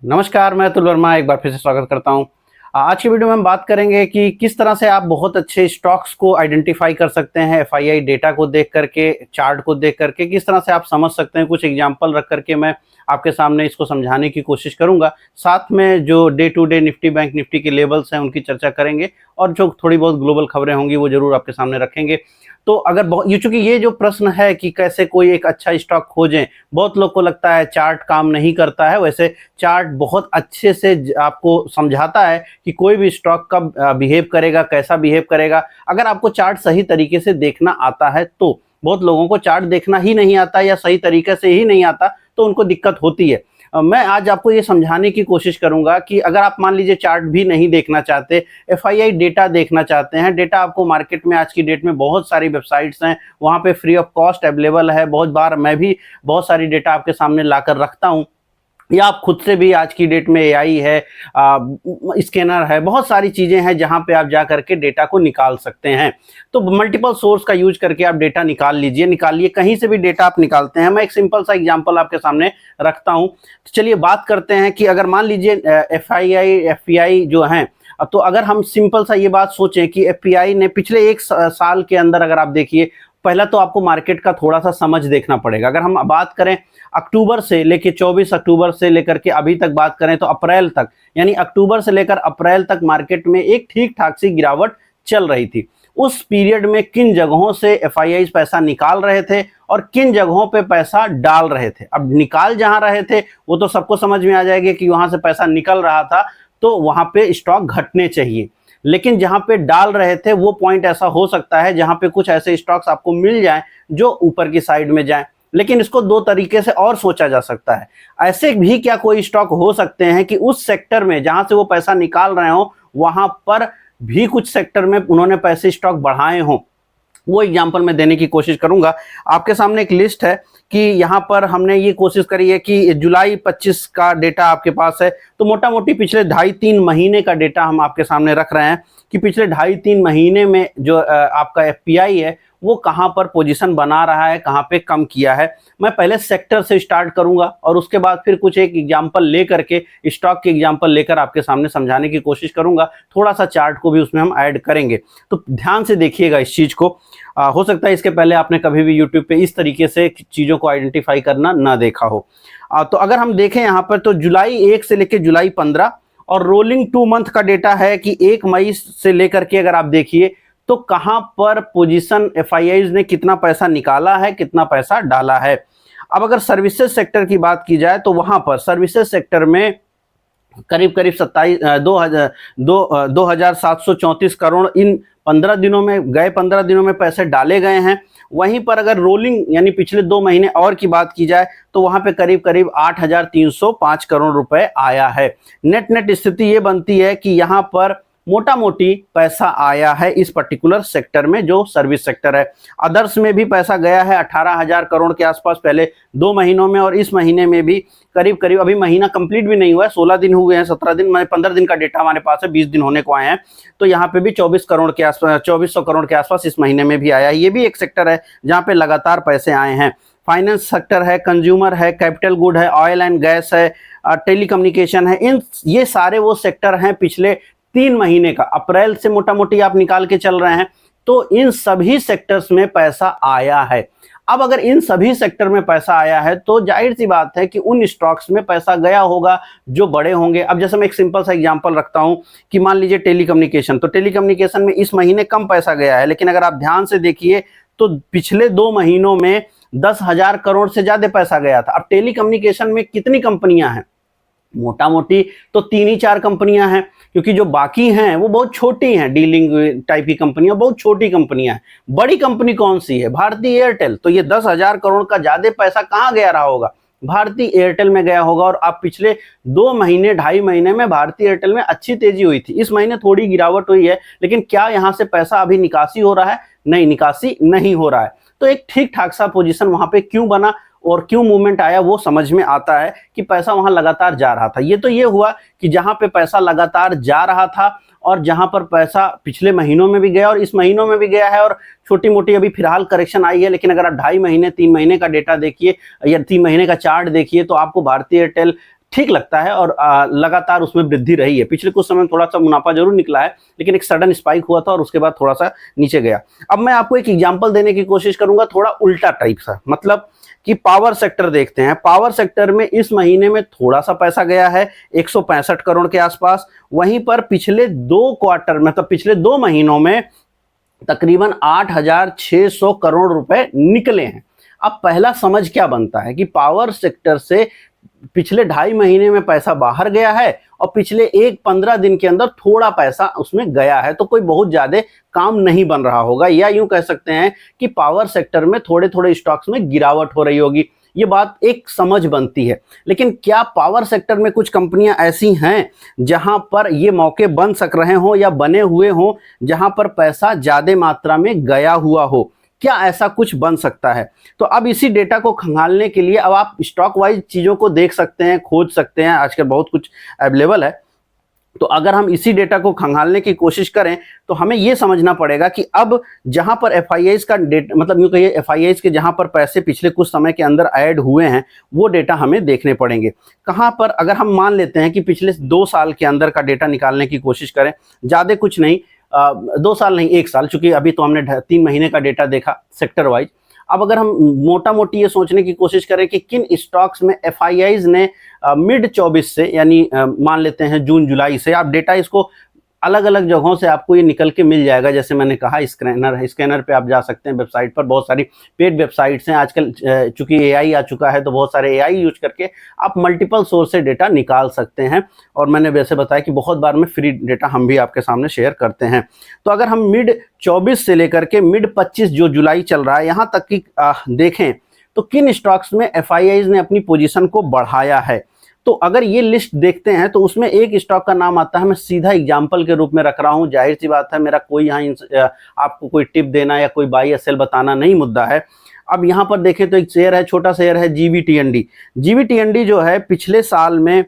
नमस्कार, मैं अतुल वर्मा एक बार फिर से स्वागत करता हूं। आज की वीडियो में हम बात करेंगे कि किस तरह से आप बहुत अच्छे स्टॉक्स को आइडेंटिफाई कर सकते हैं एफआईआई डेटा को देख करके, चार्ट को देख करके किस तरह से आप समझ सकते हैं। कुछ एग्जांपल रख करके मैं आपके सामने इसको समझाने की कोशिश करूंगा। साथ में जो day to day Nifty Bank Nifty के लेवल्स हैं उनकी चर्चा करेंगे और जो थोड़ी बहुत ग्लोबल खबरें होंगी वो जरूर आपके सामने रखेंगे। तो अगर ये चूंकि ये जो प्रश्न है कि कैसे कोई एक अच्छा स्टॉक खोजें, बहुत लोग को लगता है चार्ट काम नहीं करता है। वैसे चार्ट बहुत अच्छे से आपको समझाता है कि कोई भी स्टॉक कब बिहेव करेगा, कैसा बिहेव करेगा। अगर आपको चार्ट सही तरीके से देखना आता है तो। बहुत लोगों को चार्ट देखना ही नहीं आता या सही तरीके से ही नहीं आता तो उनको दिक्कत होती है। मैं आज आपको ये समझाने की कोशिश करूंगा कि अगर आप मान लीजिए चार्ट भी नहीं देखना चाहते, एफआईआई डेटा देखना चाहते हैं। डेटा आपको मार्केट में आज की डेट में बहुत सारी वेबसाइट्स हैं, वहां पे फ्री ऑफ कॉस्ट अवेलेबल है। बहुत बार मैं भी बहुत सारी डेटा आपके सामने लाकर रखता हूं, या आप खुद से भी आज की डेट में एआई है, स्कैनर है, बहुत सारी चीजें हैं जहां पे आप जा करके डेटा को निकाल सकते हैं। तो मल्टीपल सोर्स का यूज करके आप डेटा निकालिए, कहीं से भी डेटा आप निकालते हैं। मैं एक सिंपल सा एग्जांपल आपके सामने रखता हूं। तो चलिए बात करते हैं कि अगर मान लीजिए एफआईआई एफपीआई जो हैं, तो अगर हम सिंपल सा ये बात सोचें कि एफपीआई ने पिछले एक साल के अंदर अगर आप देखिए, पहला तो आपको मार्केट का थोड़ा सा समझ देखना पड़ेगा। अगर हम बात करें अक्टूबर से लेकर 24 अक्टूबर से लेकर के अभी तक बात करें तो अप्रैल तक, यानी अक्टूबर से लेकर अप्रैल तक मार्केट में एक ठीक ठाक सी गिरावट चल रही थी। उस पीरियड में किन जगहों से एफआईआई पैसा निकाल रहे थे और किन जगहों पे पैसा डाल रहे थे। अब निकाल जहां रहे थे वो तो सबको समझ में आ जाएगा कि वहां से पैसा निकल रहा था तो वहां पे स्टॉक घटने चाहिए। लेकिन जहां पे डाल रहे थे वो पॉइंट ऐसा हो सकता है जहां पे कुछ ऐसे स्टॉक्स आपको मिल जाएं जो ऊपर की साइड में जाएं। लेकिन इसको दो तरीके से और सोचा जा सकता है। ऐसे भी क्या कोई स्टॉक हो सकते हैं कि उस सेक्टर में जहां से वो पैसा निकाल रहे हो वहां पर भी कुछ सेक्टर में उन्होंने पैसे स्टॉक बढ़ाए हों। वो एग्जाम्पल मैं देने की कोशिश करूंगा। आपके सामने एक लिस्ट है कि यहाँ पर हमने ये कोशिश करी है कि जुलाई 25 का डेटा आपके पास है। तो मोटा मोटी पिछले 2.5-3 महीने का डेटा हम आपके सामने रख रहे हैं कि पिछले 2.5-3 महीने में जो आपका एफपीआई है वो कहाँ पर पोजीशन बना रहा है, कहाँ पे कम किया है। मैं पहले सेक्टर से स्टार्ट करूंगा और उसके बाद फिर कुछ एक एग्जांपल लेकर के, स्टॉक के एग्जांपल लेकर आपके सामने समझाने की कोशिश करूंगा। थोड़ा सा चार्ट को भी उसमें हम ऐड करेंगे, तो ध्यान से देखिएगा इस चीज को। हो सकता है इसके पहले आपने कभी भी यूट्यूब पे इस तरीके से चीजों को आइडेंटिफाई करना ना देखा हो। तो अगर हम देखें यहाँ पर तो जुलाई 1 से लेकर जुलाई 15 और रोलिंग 2 मंथ का डेटा है कि 1 मई से लेकर के अगर आप देखिए तो कहां पर पोजीशन एफआईआई ने कितना पैसा निकाला है, कितना पैसा डाला है। अब अगर सर्विसेज सेक्टर की बात की जाए तो वहां पर सर्विसेज सेक्टर में करीब 2,734 करोड़ इन 15 दिनों में गए, 15 दिनों में पैसे डाले गए हैं। वहीं पर अगर रोलिंग यानी पिछले 2 महीने और की बात की जाए तो वहां पे करीब 8,305 करोड़ रुपए आया है। नेट स्थिति ये बनती है कि यहां पर मोटा मोटी पैसा आया है इस पर्टिकुलर सेक्टर में जो सर्विस सेक्टर है। अदर्स में भी पैसा गया है 18,000 करोड़ के आसपास पहले 2 महीनों में, और इस महीने में भी करीब अभी महीना कंप्लीट भी नहीं हुआ है, 16 दिन हुए हैं, 17 दिन, 15 दिन का डेटा हमारे पास है, 20 दिन होने को आए हैं। तो यहाँ पे भी 24 करोड़ के आसपास, 2400 करोड़ के आसपास इस महीने में भी आया है। ये भी एक सेक्टर है जहाँ पे लगातार पैसे आए हैं। फाइनेंस सेक्टर है, कंज्यूमर है, कैपिटल गुड है, ऑयल एंड गैस है, टेलीकम्युनिकेशन है। ये सारे वो सेक्टर हैं पिछले 3 महीने का, अप्रैल से मोटा मोटी आप निकाल के चल रहे हैं तो इन सभी सेक्टर्स में पैसा आया है। अब अगर इन सभी सेक्टर में पैसा आया है तो जाहिर सी बात है कि उन स्टॉक्स में पैसा गया होगा जो बड़े होंगे। अब जैसे मैं एक सिंपल सा एग्जांपल रखता हूं कि मान लीजिए टेलीकम्युनिकेशन, तो टेलीकम्युनिकेशन में इस महीने कम पैसा गया है, लेकिन अगर आप ध्यान से देखिए तो पिछले 2 महीनों में 10,000 करोड़ से ज्यादा पैसा गया था। अब टेलीकम्युनिकेशन में कितनी कंपनियां हैं? मोटा मोटी तो 3-4 कंपनियां हैं, क्योंकि जो बाकी हैं वो बहुत छोटी हैं, डीलिंग टाइप की कंपनियां, बहुत छोटी कंपनियां हैं। बड़ी कंपनी कौन सी है? भारतीय एयरटेल। तो ये 10,000 करोड़ का ज्यादा पैसा कहां गया रहा होगा? भारतीय एयरटेल में गया होगा। और अब पिछले 2 महीने 2.5 महीने में भारतीय एयरटेल में अच्छी तेजी हुई थी। इस महीने थोड़ी गिरावट हुई है, लेकिन क्या यहां से पैसा अभी निकासी हो रहा है? नहीं, निकासी नहीं हो रहा है। तो एक ठीक ठाक सा पोजीशन वहां पे क्यों बना और क्यों मूवमेंट आया वो समझ में आता है कि पैसा वहां लगातार जा रहा था। ये तो ये हुआ कि जहां पे पैसा लगातार जा रहा था और जहां पर पैसा पिछले महीनों में भी गया और इस महीनों में भी गया है, और छोटी मोटी अभी फिलहाल करेक्शन आई है, लेकिन अगर आप 2.5 महीने 3 महीने का डेटा देखिए या 3 महीने का चार्ट देखिए तो आपको भारतीय एयरटेल ठीक लगता है और लगातार उसमें वृद्धि रही है। पिछले कुछ समय थोड़ा सा मुनाफा जरूर निकला है, लेकिन एक सडन स्पाइक हुआ था और उसके बाद थोड़ा सा नीचे गया। अब मैं आपको एक एग्जांपल देने की कोशिश करूंगा, थोड़ा उल्टा टाइप सा, मतलब कि पावर सेक्टर देखते हैं। पावर सेक्टर में इस महीने में थोड़ा सा पैसा गया है 165 करोड़ के आसपास। वहीं पर पिछले 2 क्वार्टर मतलब पिछले 2 महीनों में तकरीबन 8,600 करोड़ रुपए निकले हैं। अब पहला समझ क्या बनता है कि पावर सेक्टर से पिछले 2.5 महीने में पैसा बाहर गया है और पिछले 15 दिन के अंदर थोड़ा पैसा उसमें गया है, तो कोई बहुत ज्यादा काम नहीं बन रहा होगा, या यूं कह सकते हैं कि पावर सेक्टर में थोड़े थोड़े स्टॉक्स में गिरावट हो रही होगी। ये बात एक समझ बनती है। लेकिन क्या पावर सेक्टर में कुछ कंपनियां ऐसी हैं जहां पर ये मौके बन सक रहे हों या बने हुए हों, जहां पर पैसा ज्यादा मात्रा में गया हुआ हो? क्या ऐसा कुछ बन सकता है? तो अब इसी डेटा को खंगालने के लिए अब आप स्टॉक वाइज चीजों को देख सकते हैं, खोज सकते हैं, आजकल बहुत कुछ अवेलेबल है। तो अगर हम इसी डेटा को खंगालने की कोशिश करें तो हमें यह समझना पड़ेगा कि अब जहां पर एफआईआईज का डेटा, मतलब यूं कहिए एफआईआईज के जहां पर पैसे पिछले कुछ समय के अंदर ऐड हुए हैं, वो डेटा हमें देखने पड़ेंगे। कहां पर, अगर हम मान लेते हैं कि पिछले 2 साल के अंदर का डेटा निकालने की कोशिश करें, ज्यादा कुछ नहीं, 2 साल नहीं 1 साल, चूंकि अभी तो हमने 3 महीने का डेटा देखा सेक्टर वाइज। अब अगर हम मोटा मोटी ये सोचने की कोशिश करें कि किन स्टॉक्स में एफआईआईज ने मिड 24 से, यानी मान लेते हैं जून जुलाई से, आप डेटा इसको अलग अलग जगहों से आपको ये निकल के मिल जाएगा। जैसे मैंने कहा स्कैनर पे आप जा सकते हैं, वेबसाइट पर बहुत सारी पेड वेबसाइट्स हैं आजकल, चूंकि एआई आ चुका है तो बहुत सारे एआई यूज करके आप मल्टीपल सोर्स से डेटा निकाल सकते हैं। और मैंने वैसे बताया कि बहुत बार में फ्री डेटा हम भी आपके सामने शेयर करते हैं। तो अगर हम मिड 24 से लेकर के मिड 25 जो जुलाई चल रहा है यहाँ तक की देखें तो किन स्टॉक्स में एफआईआईज ने अपनी पोजीशन को बढ़ाया है, तो अगर ये लिस्ट देखते हैं तो उसमें एक स्टॉक का नाम आता है। मैं सीधा एग्जांपल के रूप में रख रहा हूं, जाहिर सी बात है मेरा कोई यहाँ आपको कोई टिप देना या कोई बाई या सेल बताना नहीं मुद्दा है। अब यहाँ पर देखें तो एक शेयर है, छोटा शेयर है जीवीटीएनडी। जीवीटीएनडी जो है पिछले साल में,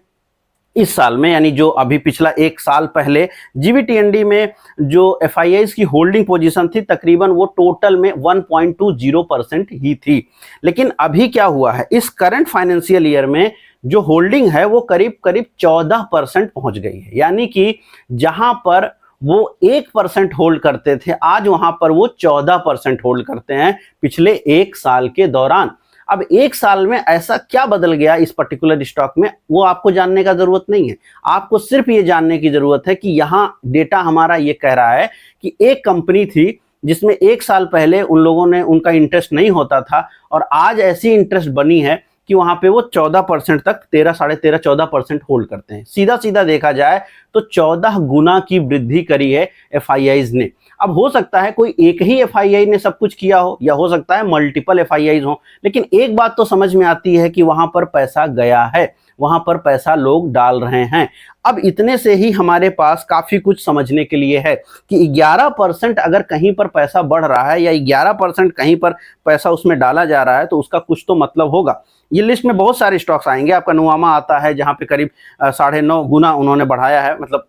इस साल में, यानी जो अभी पिछला 1 साल पहले जीवीटीएनडी में जो एफआईआईज की होल्डिंग पोजीशन थी तकरीबन वो टोटल में 1.20% ही थी। लेकिन अभी क्या हुआ है, इस करंट फाइनेंशियल ईयर में जो होल्डिंग है वो करीब करीब 14% पहुंच गई है। यानी कि जहां पर वो 1% होल्ड करते थे, आज वहां पर वो 14% होल्ड करते हैं पिछले 1 साल के दौरान। अब 1 साल में ऐसा क्या बदल गया इस पर्टिकुलर स्टॉक में, वो आपको जानने का जरूरत नहीं है। आपको सिर्फ ये जानने की जरूरत है कि यहां डेटा हमारा ये कह रहा है कि एक कंपनी थी जिसमें 1 साल पहले उन लोगों ने, उनका इंटरेस्ट नहीं होता था और आज ऐसी इंटरेस्ट बनी है कि वहां पे वो 14% तक, 13, साढ़े 13, 14% होल्ड करते हैं। सीधा सीधा देखा जाए तो 14 गुना की वृद्धि करी है एफआईआईज ने। अब हो सकता है कोई एक ही एफआईआई ने सब कुछ किया हो, या हो सकता है मल्टीपल एफआईआईज हो, लेकिन एक बात तो समझ में आती है कि वहां पर पैसा गया है, वहां पर पैसा लोग डाल रहे हैं। अब इतने से ही हमारे पास काफी कुछ समझने के लिए है कि 11% अगर कहीं पर पैसा बढ़ रहा है या 11% कहीं पर पैसा उसमें डाला जा रहा है तो उसका कुछ तो मतलब होगा। ये लिस्ट में बहुत सारे स्टॉक्स आएंगे, आपका नुवामा आता है जहां पे करीब 9.5 गुना उन्होंने बढ़ाया है, मतलब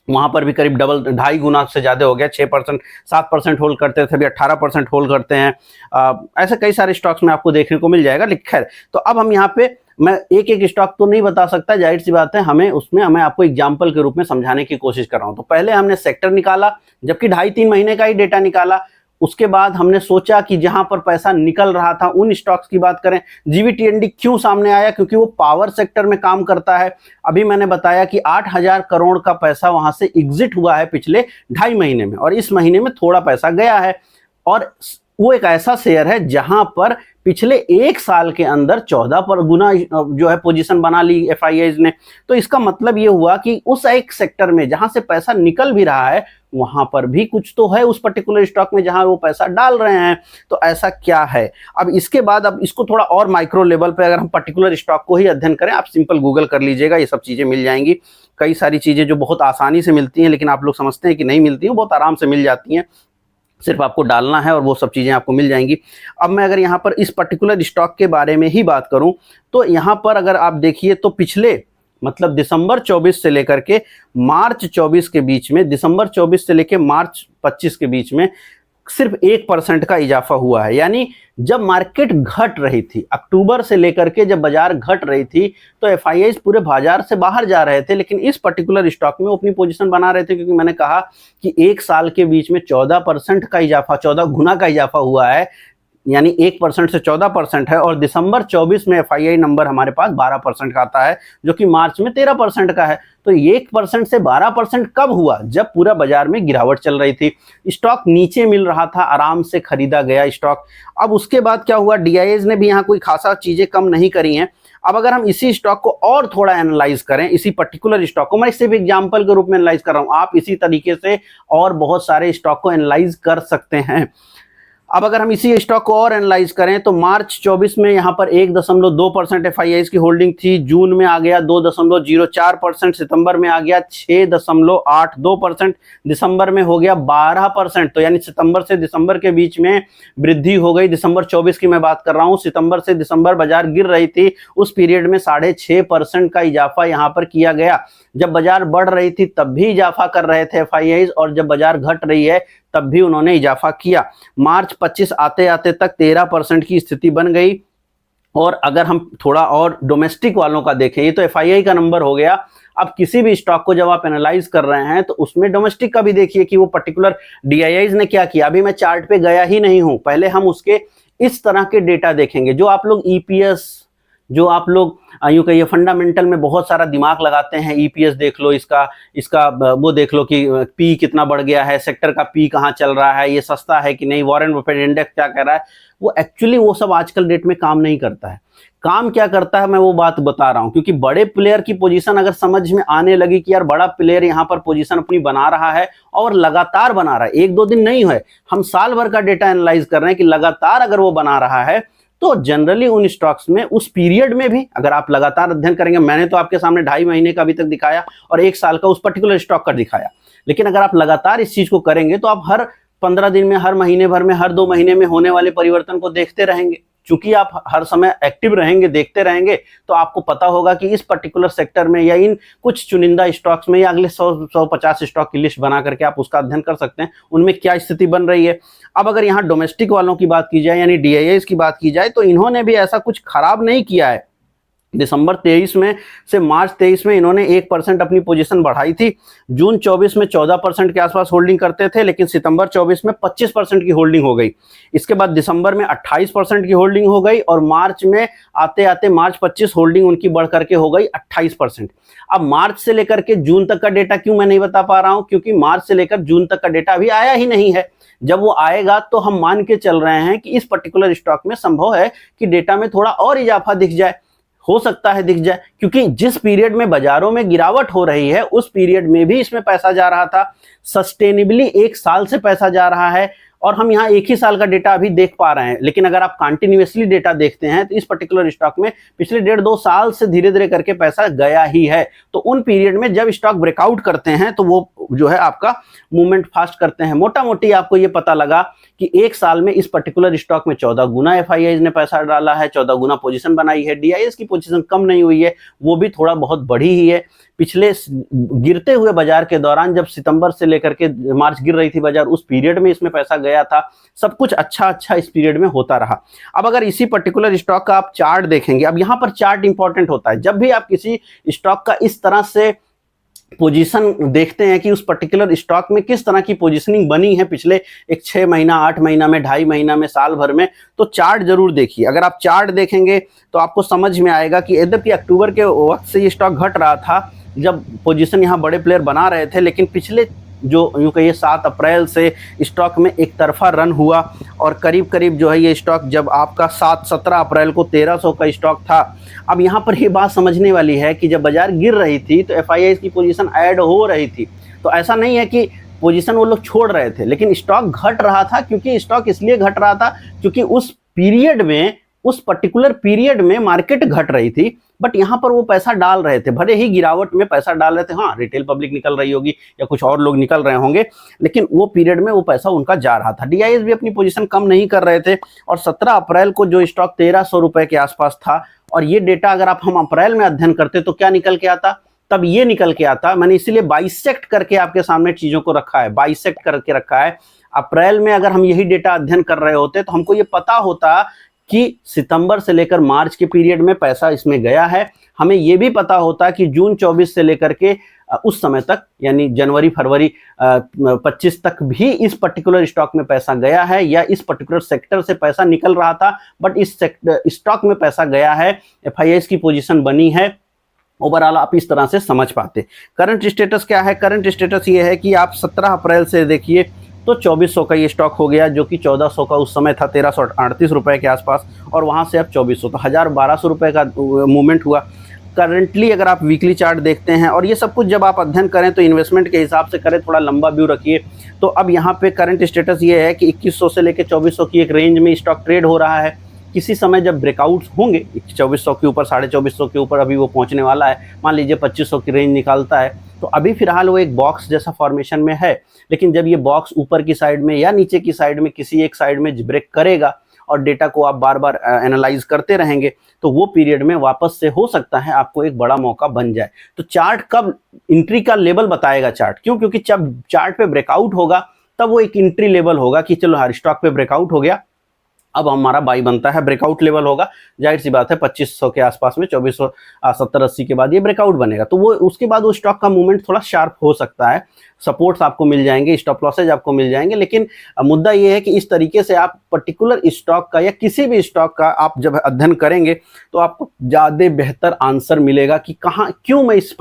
वहां पर भी करीब डबल, 2.5 गुना से ज्यादा हो गया। 6%, 7% होल्ड करते थे, अभी 18% होल्ड करते हैं। ऐसे कई सारे स्टॉक्स में आपको देखने को मिल जाएगा। खैर, तो अब हम यहाँ पे, मैं एक एक स्टॉक तो नहीं बता सकता, जाहिर सी बात है, हमें आपको एग्जांपल के रूप में समझाने की कोशिश कर रहा हूं। तो पहले हमने सेक्टर निकाला, जबकि 2.5-3 महीने का ही डेटा निकाला। उसके बाद हमने सोचा कि जहां पर पैसा निकल रहा था उन स्टॉक्स की बात करें। जीवीटीएनडी क्यों सामने आया, क्योंकि वो पावर सेक्टर में काम करता है। अभी मैंने बताया कि 8,000 करोड़ का पैसा वहां से एग्जिट हुआ है पिछले 2.5 महीने में, और इस महीने में थोड़ा पैसा गया है। और वो एक ऐसा शेयर है जहां पर पिछले 1 साल के अंदर 14 गुना जो है पोजीशन बना ली एफआईआईज ने। तो इसका मतलब ये हुआ कि उस एक सेक्टर में जहां से पैसा निकल भी रहा है वहां पर भी कुछ तो है उस पर्टिकुलर स्टॉक में जहां वो पैसा डाल रहे हैं। तो ऐसा क्या है? अब इसके बाद, अब इसको थोड़ा और माइक्रो लेवल पे अगर हम पर्टिकुलर स्टॉक को ही अध्ययन करें, आप सिंपल गूगल कर लीजिएगा, ये सब चीजें मिल जाएंगी। कई सारी चीजें जो बहुत आसानी से मिलती हैं लेकिन आप लोग समझते हैं कि नहीं मिलती हैं, बहुत आराम से मिल जाती हैं, सिर्फ आपको डालना है और वो सब चीजें आपको मिल जाएंगी। अब मैं अगर यहाँ पर इस पर्टिकुलर स्टॉक के बारे में ही बात करूं तो यहाँ पर अगर आप देखिए तो पिछले, मतलब दिसंबर 24 से लेकर के मार्च 24 के बीच में, दिसंबर 24 से लेकर मार्च 25 के बीच में सिर्फ 1% का इजाफा हुआ है। यानी जब मार्केट घट रही थी, अक्टूबर से लेकर के जब बाजार घट रही थी, तो एफआईआईज पूरे बाजार से बाहर जा रहे थे, लेकिन इस पर्टिकुलर स्टॉक में वो अपनी पोजीशन बना रहे थे, क्योंकि मैंने कहा कि एक साल के बीच में 14% का इजाफा, 14 गुना का इजाफा हुआ है। यानी 1% से 14% है, और दिसंबर 24 में एफआईआई नंबर हमारे पास 12% का आता है, जो कि मार्च में 13% का है। तो 1% से 12% कब हुआ? जब पूरा बाजार में गिरावट चल रही थी, स्टॉक नीचे मिल रहा था, आराम से खरीदा गया स्टॉक। अब उसके बाद क्या हुआ? डीआईएज ने भी यहाँ कोई खासा चीजें कम नहीं करी हैं। अब अगर हम इसी स्टॉक को और थोड़ा एनालाइज करें, इसी पर्टिकुलर स्टॉक को, मैं सिर्फ एग्जाम्पल के रूप में एनालाइज कर रहा हूं, आप इसी तरीके से और बहुत सारे स्टॉक को एनालाइज कर सकते हैं। अब अगर हम इसी स्टॉक को और एनालाइज करें तो मार्च 24 में यहाँ पर 1.2% एफआईआईज की होल्डिंग थी, जून में आ गया 2.04%, सितंबर में आ गया 6.82%, दिसंबर में हो गया 12%। तो यानी सितंबर से दिसंबर के बीच में वृद्धि हो गई। दिसंबर 24 की मैं बात कर रहा हूँ, सितंबर से दिसंबर बाजार गिर रही थी, उस पीरियड में 6.5% का इजाफा यहाँ पर किया गया। जब बाजार बढ़ रही थी तब भी इजाफा कर रहे थे एफआईआईज, और जब बाजार घट रही है तब भी उन्होंने इजाफा किया। मार्च 25 आते आते तक 13% की स्थिति बन गई। और अगर हम थोड़ा और डोमेस्टिक वालों का देखें, ये तो एफआईआई का नंबर हो गया। अब किसी भी स्टॉक को जब आप एनालाइज कर रहे हैं तो उसमें डोमेस्टिक का भी देखिए कि वो पर्टिकुलर डीआईआईज ने क्या किया। अभी मैं चार्ट पे गया ही नहीं हूं, पहले हम उसके इस तरह के डेटा देखेंगे, जो आप लोग ईपीएस, जो आप लोग यूं कहिए फंडामेंटल में बहुत सारा दिमाग लगाते हैं। ईपीएस देख लो, इसका वो देख लो कि पी कितना बढ़ गया है, सेक्टर का पी कहाँ चल रहा है, ये सस्ता है कि नहीं, वॉरेन बफेट इंडेक्स क्या कह रहा है। वो एक्चुअली वो सब आजकल डेट में काम नहीं करता है। काम क्या करता है, मैं वो बात बता रहा हूं, क्योंकि बड़े प्लेयर की पोजीशन अगर समझ में आने लगी कि यार बड़ा प्लेयर यहाँ पर पोजीशन अपनी बना रहा है और लगातार बना रहा है, एक दो दिन नहीं है, हम साल भर का डेटा एनालाइज कर रहे हैं कि लगातार अगर वो बना रहा है, तो जनरली उन स्टॉक्स में उस पीरियड में भी अगर आप लगातार अध्ययन करेंगे, मैंने तो आपके सामने 2.5 महीने का अभी तक दिखाया और 1 साल का उस पर्टिकुलर स्टॉक का दिखाया, लेकिन अगर आप लगातार इस चीज को करेंगे तो आप हर 15 दिन में, हर महीने भर में, हर 2 महीने में होने वाले परिवर्तन को देखते रहेंगे। चूंकि आप हर समय एक्टिव रहेंगे, देखते रहेंगे, तो आपको पता होगा कि इस पर्टिकुलर सेक्टर में या इन कुछ चुनिंदा स्टॉक्स में या अगले 100-150 स्टॉक की लिस्ट बना करके आप उसका अध्ययन कर सकते हैं, उनमें क्या स्थिति बन रही है। अब अगर यहाँ डोमेस्टिक वालों की बात की जाए, यानी डीआईआईज की बात की जाए, तो इन्होंने भी ऐसा कुछ खराब नहीं किया है। दिसंबर 23 में से मार्च 23 में इन्होंने 1% अपनी पोजीशन बढ़ाई थी। जून 24 में 14% के आसपास होल्डिंग करते थे, लेकिन सितंबर 24 में 25% की होल्डिंग हो गई। इसके बाद दिसंबर में 28% की होल्डिंग हो गई, और मार्च में आते आते मार्च 25 होल्डिंग उनकी बढ़ करके हो गई 28%। अब मार्च से लेकर के जून तक का डेटा क्यों मैं नहीं बता पा रहा हूं, क्योंकि मार्च से लेकर जून तक का डेटा अभी आया ही नहीं है। जब वो आएगा तो हम मान के चल रहे हैं कि इस पर्टिकुलर स्टॉक में संभव है कि डेटा में थोड़ा और इजाफा दिख जाए, हो सकता है दिख जाए, क्योंकि जिस पीरियड में बाजारों में गिरावट हो रही है उस पीरियड में भी इसमें पैसा जा रहा था, सस्टेनेबली 1 साल से पैसा जा रहा है, और हम यहाँ 1 ही साल का डेटा अभी देख पा रहे हैं। लेकिन अगर आप कंटिन्यूअसली डेटा देखते हैं तो इस पर्टिकुलर स्टॉक में पिछले 1.5-2 साल से धीरे धीरे करके पैसा गया ही है। तो उन पीरियड में जब स्टॉक ब्रेकआउट करते हैं तो वो जो है आपका मूवमेंट फास्ट करते हैं। मोटा मोटी आपको ये पता लगा कि 1 साल में इस पर्टिकुलर स्टॉक में 14 गुना एफआईआईज ने पैसा डाला है, 14 गुना पोजीशन बनाई है। डीआईएस की पोजीशन कम नहीं हुई है, वो भी थोड़ा बहुत बढ़ी ही है। पिछले गिरते हुए बाजार के दौरान, जब सितंबर से लेकर के मार्च गिर रही थी बाजार, उस पीरियड में इसमें पैसा गया था। सब कुछ अच्छा इस पीरियड में होता रहा। अब अगर इसी पर्टिकुलर स्टॉक का आप चार्ट देखेंगे, अब यहाँ पर चार्ट इंपॉर्टेंट होता है। जब भी आप किसी स्टॉक का इस तरह से पोजीशन देखते हैं कि उस पर्टिकुलर स्टॉक में किस तरह की पोजीशनिंग बनी है पिछले 6 महीना, 8 महीना में, 2.5 महीना में, साल भर में, तो चार्ट जरूर देखिए। अगर आप चार्ट देखेंगे तो आपको समझ में आएगा कि यद्यपि अक्टूबर के वक्त से ये स्टॉक घट रहा था, जब पोजीशन यहाँ बड़े प्लेयर बना रहे थे, लेकिन पिछले जो यूँ कहिए 7 अप्रैल से स्टॉक में एक तरफा रन हुआ, और करीब करीब जो है ये स्टॉक, जब आपका 17 अप्रैल को 1300 का स्टॉक था। अब यहाँ पर ये बात समझने वाली है कि जब बाजार गिर रही थी तो एफआईआईज की पोजीशन ऐड हो रही थी, तो ऐसा नहीं है कि पोजीशन वो लोग छोड़ रहे थे, लेकिन स्टॉक घट रहा था। क्योंकि स्टॉक इसलिए घट रहा था क्योंकि उस पीरियड में, उस पर्टिकुलर पीरियड में मार्केट घट रही थी, बट यहाँ पर वो पैसा डाल रहे थे, भले ही गिरावट में पैसा डाल रहे थे। हाँ, रिटेल पब्लिक निकल रही होगी या कुछ और लोग निकल रहे होंगे, लेकिन वो पीरियड में वो पैसा उनका जा रहा था। डीआईएस भी अपनी पोजीशन कम नहीं कर रहे थे, और 17 अप्रैल को जो स्टॉक 1300 रुपए के आसपास था, और ये डेटा अगर हम अप्रैल में अध्ययन करते तो क्या निकल के आता, तब ये निकल के आता। मैंने इसीलिए बाइसेक्ट करके आपके सामने चीजों को रखा है, बाइसेक्ट करके रखा है। अप्रैल में अगर हम यही डेटा अध्ययन कर रहे होते तो हमको ये पता होता कि सितंबर से लेकर मार्च के पीरियड में पैसा इसमें गया है। हमें ये भी पता होता कि जून 24 से लेकर के उस समय तक यानी जनवरी फरवरी 25 तक भी इस पर्टिकुलर स्टॉक में पैसा गया है या इस पर्टिकुलर सेक्टर से पैसा निकल रहा था, बट इस स्टॉक में पैसा गया है, एफआईआईज की पोजीशन बनी है। ओवरऑल आप इस तरह से समझ पाते। करंट स्टेटस क्या है? करंट स्टेटस ये है कि आप 17 अप्रैल से देखिए तो 2400 का ये स्टॉक हो गया, जो कि 1400 का उस समय था, 1338 रुपए के आसपास, और वहाँ से अब 2400, तो 1200 रुपये का मूवमेंट हुआ। करंटली अगर आप वीकली चार्ट देखते हैं, और ये सब कुछ जब आप अध्ययन करें तो इन्वेस्टमेंट के हिसाब से करें, थोड़ा लंबा व्यू रखिए। तो अब यहाँ पे करंट स्टेटस ये है कि 2100 से लेकर 2400 की एक रेंज में स्टॉक ट्रेड हो रहा है। किसी समय जब ब्रेकआउट्स होंगे 2400 के ऊपर, 2450 के ऊपर अभी वो पहुंचने वाला है, मान लीजिए 2500 की रेंज निकालता है, तो अभी फिलहाल वो एक बॉक्स जैसा फॉर्मेशन में है। लेकिन जब ये बॉक्स ऊपर की साइड में या नीचे की साइड में किसी एक साइड में ब्रेक करेगा और डेटा को आप बार बार एनालाइज करते रहेंगे, तो वो पीरियड में वापस से हो सकता है आपको एक बड़ा मौका बन जाए। तो चार्ट कब एंट्री का लेवल बताएगा चार्ट, क्यों? क्योंकि जब चार्ट पे ब्रेकआउट होगा तब वो एक एंट्री लेवल होगा कि चलो हर स्टॉक पे ब्रेकआउट हो गया, अब हमारा बाई बनता है। ब्रेकआउट लेवल होगा, जाहिर सी बात है 2500 के आसपास में, 2470-80 के बाद ये ब्रेकआउट बनेगा, तो वो उसके बाद वो स्टॉक का मूवमेंट थोड़ा शार्प हो सकता है। सपोर्ट्स आपको मिल जाएंगे, स्टॉप लॉसेज आपको मिल जाएंगे, लेकिन मुद्दा ये है कि इस तरीके से आप पर्टिकुलर स्टॉक का या किसी भी स्टॉक का आप जब अध्ययन करेंगे तो आपको ज़्यादा बेहतर आंसर मिलेगा कि कहाँ क्यों मैं इस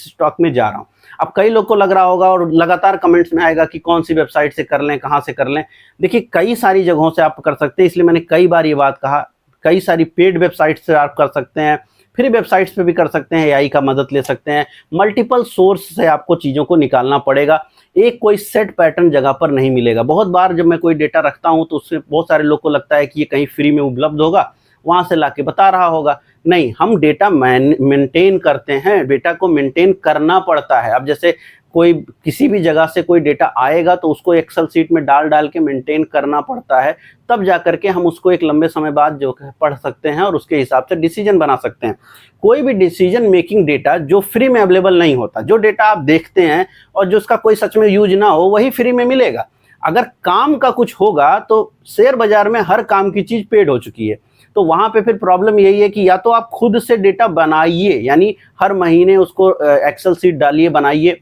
स्टॉक में जा रहा हूँ। अब कई लोग को लग रहा होगा और लगातार कमेंट्स में आएगा कि कौन सी वेबसाइट से कर लें, कहाँ से कर लें। देखिए कई सारी जगहों से आप कर सकते हैं, इसलिए मैंने कई बार ये बात कहा। कई सारी पेड वेबसाइट से आप कर सकते हैं, फ्री वेबसाइट्स पे भी कर सकते हैं, एआई का मदद ले सकते हैं। मल्टीपल सोर्स से आपको चीज़ों को निकालना पड़ेगा, एक कोई सेट पैटर्न जगह पर नहीं मिलेगा। बहुत बार जब मैं कोई डेटा रखता हूँ तो उससे बहुत सारे लोग को लगता है कि ये कहीं फ्री में उपलब्ध होगा, वहाँ से लाके बता रहा होगा। नहीं, हम डेटा मेंटेन करते हैं, डेटा को मेंटेन करना पड़ता है। अब जैसे कोई किसी भी जगह से कोई डेटा आएगा तो उसको एक्सेल सीट में डाल के मेंटेन करना पड़ता है, तब जा करके हम उसको एक लंबे समय बाद जो पढ़ सकते हैं और उसके हिसाब से डिसीजन बना सकते हैं। कोई भी डिसीजन मेकिंग डेटा जो फ्री में अवेलेबल नहीं होता, जो डेटा आप देखते हैं और जो उसका कोई सच में यूज ना हो, वही फ्री में मिलेगा। अगर काम का कुछ होगा तो शेयर बाजार में हर काम की चीज़ पेड हो चुकी है, तो वहाँ पे फिर प्रॉब्लम यही है कि या तो आप खुद से डेटा बनाइए, यानी हर महीने उसको एक्सेल सीट डालिए, बनाइए,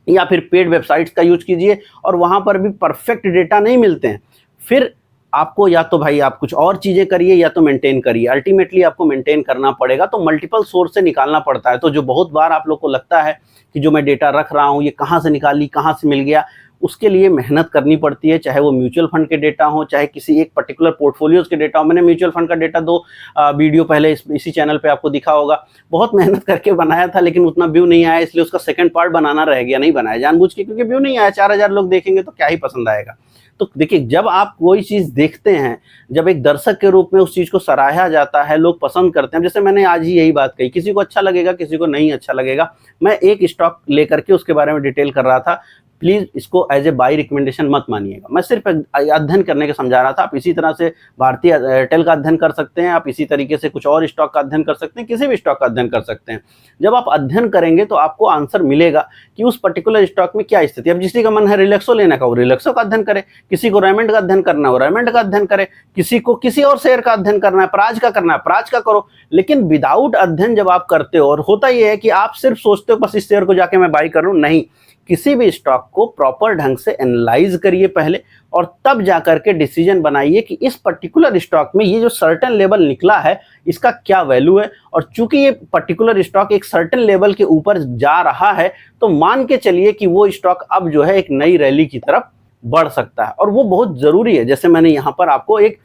या फिर पेड वेबसाइट्स का यूज कीजिए, और वहाँ पर भी परफेक्ट डेटा नहीं मिलते हैं। फिर आपको या तो भाई आप कुछ और चीज़ें करिए या तो मेंटेन करिए, अल्टीमेटली आपको मेंटेन करना पड़ेगा। तो मल्टीपल सोर्स से निकालना पड़ता है। तो जो बहुत बार आप लोग को लगता है कि जो मैं डेटा रख रहा हूँ ये कहाँ से निकाली, कहाँ से मिल गया, उसके लिए मेहनत करनी पड़ती है, चाहे वो म्यूचुअल फंड के डेटा हो, चाहे किसी एक पर्टिकुलर पोर्टफोलियोज के डेटा हो। मैंने म्यूचुअल फंड का डेटा 2 वीडियो पहले इसी चैनल पे आपको दिखा होगा, बहुत मेहनत करके बनाया था, लेकिन उतना व्यू नहीं आया, इसलिए उसका सेकंड पार्ट बनाना रह गया, नहीं बनाया जानबूझ के, क्योंकि व्यू नहीं आया। 4000 लोग देखेंगे तो क्या ही पसंद आएगा। तो देखिए, जब आप कोई चीज़ देखते हैं, जब एक दर्शक के रूप में उस चीज़ को सराहा जाता है, लोग पसंद करते हैं। जैसे मैंने आज ही यही बात कही, किसी को अच्छा लगेगा, किसी को नहीं अच्छा लगेगा। मैं एक स्टॉक लेकर के उसके बारे में डिटेल कर रहा था, प्लीज़ इसको एज ए बाई रिकमेंडेशन मत मानिएगा। मैं सिर्फ अध्ययन करने के समझा रहा था। आप इसी तरह से भारतीय एयरटेल का अध्ययन कर सकते हैं, आप इसी तरीके से कुछ और स्टॉक का अध्ययन कर सकते हैं, किसी भी स्टॉक का अध्ययन कर सकते हैं। जब आप अध्ययन करेंगे तो आपको आंसर मिलेगा कि उस पर्टिकुलर स्टॉक में क्या स्थिति है। अब जिसकी का मन है रिलैक्सो लेने का, वो रिलैक्सो का अध्ययन करे, किसी को रेमंड का अध्ययन करना है वो रेमंड का अध्ययन करे, किसी को किसी और शेयर का अध्ययन करना है, प्राज का करना है प्राज का करो। लेकिन विदाउट अध्ययन जब आप करते हो, और होता यह है कि आप सिर्फ सोचते हो बस इस शेयर को जाके मैं बाई करूं, नहीं, किसी भी स्टॉक को प्रॉपर ढंग से एनालाइज करिए पहले, और तब जाकर के डिसीजन बनाइए कि इस पर्टिकुलर स्टॉक में ये जो सर्टेन लेवल निकला है इसका क्या वैल्यू है। और चूंकि ये पर्टिकुलर स्टॉक एक सर्टेन लेवल के ऊपर जा रहा है, तो मान के चलिए कि वो स्टॉक अब जो है एक नई रैली की तरफ बढ़ सकता है, और वो बहुत ज़रूरी है। जैसे मैंने यहाँ पर आपको एक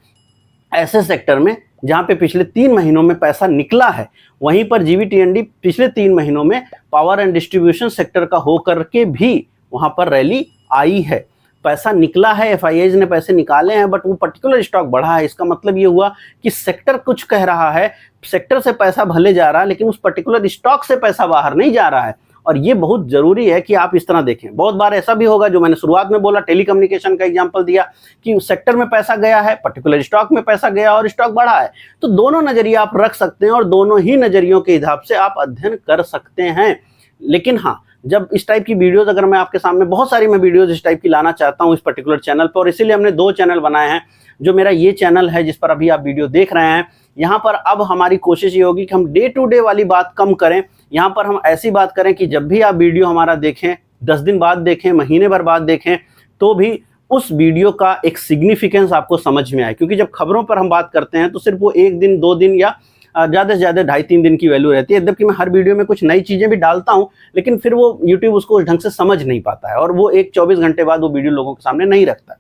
ऐसे सेक्टर में जहाँ पे पिछले 3 महीनों में पैसा निकला है, वहीं पर जीवीटीएनडी पिछले 3 महीनों में पावर एंड डिस्ट्रीब्यूशन सेक्टर का होकर के भी वहाँ पर रैली आई है, पैसा निकला है, एफआईआईज ने पैसे निकाले हैं, बट वो पर्टिकुलर स्टॉक बढ़ा है। इसका मतलब ये हुआ कि सेक्टर कुछ कह रहा है, सेक्टर से पैसा भले जा रहा है, लेकिन उस पर्टिकुलर स्टॉक से पैसा बाहर नहीं जा रहा है। और ये बहुत ज़रूरी है कि आप इस तरह देखें। बहुत बार ऐसा भी होगा, जो मैंने शुरुआत में बोला, टेलीकम्युनिकेशन का एग्जांपल दिया कि उस सेक्टर में पैसा गया है, पर्टिकुलर स्टॉक में पैसा गया और स्टॉक बढ़ा है। तो दोनों नज़रिया आप रख सकते हैं और दोनों ही नज़रियों के हिसाब से आप अध्ययन कर सकते हैं। लेकिन हाँ, जब इस टाइप की वीडियोस अगर मैं आपके सामने, बहुत सारी मैं वीडियोस इस टाइप की लाना चाहता हूं इस पर्टिकुलर चैनल पर, और इसीलिए हमने 2 चैनल बनाए हैं। जो मेरा ये चैनल है जिस पर अभी आप वीडियो देख रहे हैं, यहाँ पर अब हमारी कोशिश ये होगी कि हम डे टू डे वाली बात कम करें। यहाँ पर हम ऐसी बात करें कि जब भी आप वीडियो हमारा देखें, 10 दिन बाद देखें, महीने भर बाद देखें, तो भी उस वीडियो का एक सिग्निफिकेंस आपको समझ में आए। क्योंकि जब खबरों पर हम बात करते हैं तो सिर्फ वो 1 दिन 2 दिन या ज़्यादा से ज़्यादा 2.5-3 दिन की वैल्यू रहती है। यद्यपि मैं हर वीडियो में कुछ नई चीज़ें भी डालता हूं, लेकिन फिर वो यूट्यूब उसको उस ढंग से समझ नहीं पाता है और वो एक 24 घंटे बाद वो वीडियो लोगों के सामने नहीं रखता।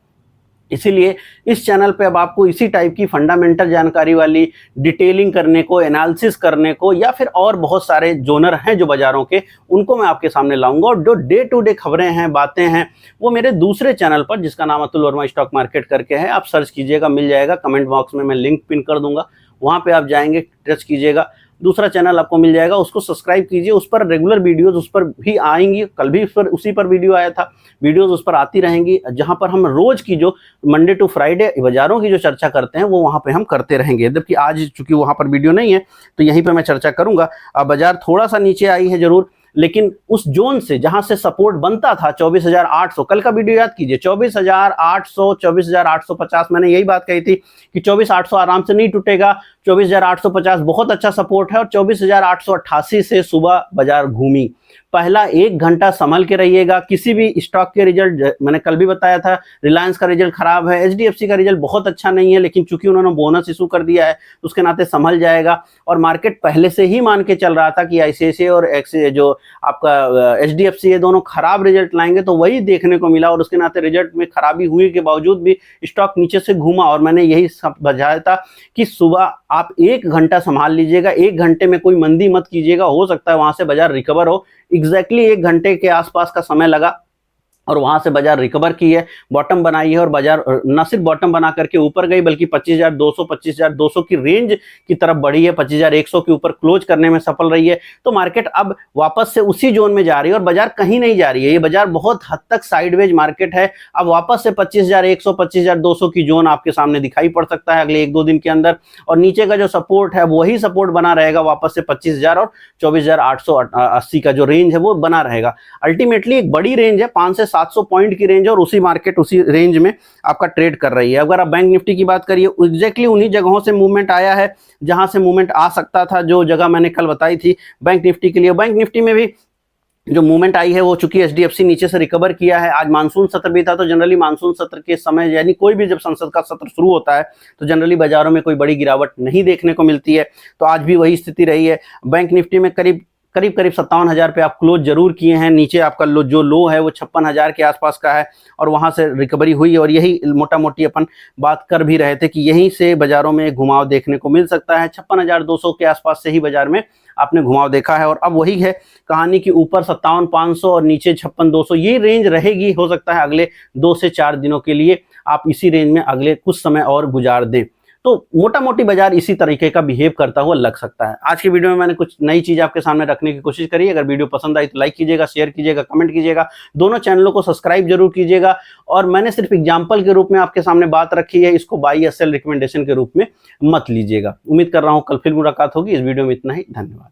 इसीलिए इस चैनल पे अब आपको इसी टाइप की फंडामेंटल जानकारी वाली डिटेलिंग करने को, एनालिसिस करने को, या फिर और बहुत सारे जोनर हैं जो बाजारों के, उनको मैं आपके सामने लाऊंगा। और जो डे टू डे खबरें हैं, बातें हैं, वो मेरे दूसरे चैनल पर, जिसका नाम अतुल वर्मा स्टॉक मार्केट करके है, आप सर्च कीजिएगा, मिल जाएगा। कमेंट बॉक्स में मैं लिंक पिन कर दूंगा, वहां पे आप जाएंगे, टच कीजिएगा, दूसरा चैनल आपको मिल जाएगा, उसको सब्सक्राइब कीजिए। उस पर रेगुलर वीडियोस उस पर भी आएंगी, कल भी उसी पर वीडियो आया था, वीडियोस उस पर आती रहेंगी, जहां पर हम रोज की जो मंडे टू फ्राइडे बाजारों की जो चर्चा करते हैं वो वहां पे हम करते रहेंगे। जबकि आज चूंकि वहां पर वीडियो नहीं है तो यहीं पे मैं चर्चा करूंगा। अब बाजार थोड़ा सा नीचे आई है जरूर, लेकिन उस जोन से जहां से सपोर्ट बनता था 24,800, कल का वीडियो याद कीजिए, 24,800, 24,850, मैंने यही बात कही थी कि 24,800 आराम से नहीं टूटेगा, 24,850 बहुत अच्छा सपोर्ट है। और 24,888 से सुबह बाजार घूमी। पहला 1 घंटा संभल के रहिएगा। किसी भी स्टॉक के रिजल्ट, मैंने कल भी बताया था, रिलायंस का रिजल्ट खराब है, एचडीएफसी का रिजल्ट बहुत अच्छा नहीं है, लेकिन चूंकि उन्होंने बोनस इशू कर दिया है उसके नाते संभल जाएगा। और मार्केट पहले से ही मान के चल रहा था कि आईसीआईसीआई और जो आपका एचडीएफसी, ये दोनों खराब रिजल्ट लाएंगे, तो वही देखने को मिला। और उसके नाते रिजल्ट में खराबी हुई के बावजूद भी स्टॉक नीचे से घूमा। और मैंने यही सब बताया था कि सुबह आप 1 घंटा संभाल लीजिएगा, 1 घंटे में कोई मंदी मत कीजिएगा, हो सकता है वहां से बाजार रिकवर हो। एग्जैक्टली 1 घंटे के आसपास का समय लगा और वहां से बाजार रिकवर की है, बॉटम बनाई है, और बाजार न सिर्फ बॉटम बना करके ऊपर गई बल्कि 25,200, 25,200 की रेंज की तरफ बढ़ी है, 25,100 के ऊपर क्लोज करने में सफल रही है। तो मार्केट अब वापस से उसी जोन में जा रही है और बाजार कहीं नहीं जा रही है। ये बाजार बहुत हद तक साइडवेज मार्केट है। अब वापस से 25,100, 25,200 की जोन आपके सामने दिखाई पड़ सकता है अगले 1-2 दिन के अंदर। और नीचे का जो सपोर्ट है वही सपोर्ट बना रहेगा, वापस से 25,000 और 24,880 का जो रेंज है वो बना रहेगा। अल्टीमेटली एक बड़ी रेंज है, 500 से 700 पॉइंट की रेंज, और उसी मार्केट उसी रेंज में आपका ट्रेड कर रही है। अगर आप बैंक निफ्टी की बात करिए, एग्जैक्टली उन्हीं जगहों से मूवमेंट आया है जहां से मूवमेंट आ सकता था, जो जगह मैंने कल बताई थी बैंक निफ्टी के लिए। बैंक निफ्टी में भी जो मूवमेंट आई है वो चूंकि एचडीएफसी नीचे से रिकवर किया है। आज मानसून सत्र भी था, तो जनरली मानसून सत्र के समय, यानी कोई भी जब संसद का सत्र शुरू होता है तो जनरली बाजारों में कोई बड़ी गिरावट नहीं देखने को मिलती है। तो आज भी वही स्थिति रही है। बैंक निफ्टी में करीब 57,000 पे आप क्लोज जरूर किए हैं। नीचे आपका जो लो है वो 56,000 के आसपास का है और वहां से रिकवरी हुई। और यही मोटा मोटी अपन बात कर भी रहे थे कि यहीं से बाजारों में घुमाव देखने को मिल सकता है। 56,200 के आसपास से ही बाजार में आपने घुमाव देखा है। और अब वही है कहानी कि ऊपर 57,500 और नीचे 56,200, ये रेंज रहेगी। हो सकता है अगले 2 से 4 दिनों के लिए आप इसी रेंज में अगले कुछ समय और गुजार दें। तो मोटा मोटी बाजार इसी तरीके का बिहेव करता हुआ लग सकता है। आज की वीडियो में मैंने कुछ नई चीज आपके सामने रखने की कोशिश करी। अगर वीडियो पसंद आई तो लाइक कीजिएगा, शेयर कीजिएगा, कमेंट कीजिएगा, दोनों चैनलों को सब्सक्राइब जरूर कीजिएगा। और मैंने सिर्फ एग्जांपल के रूप में आपके सामने बात रखी है, इसको बाई या सेल रिकमेंडेशन के रूप में मत लीजिएगा। उम्मीद कर रहा हूं कल फिर मुलाकात होगी। इस वीडियो में इतना ही, धन्यवाद।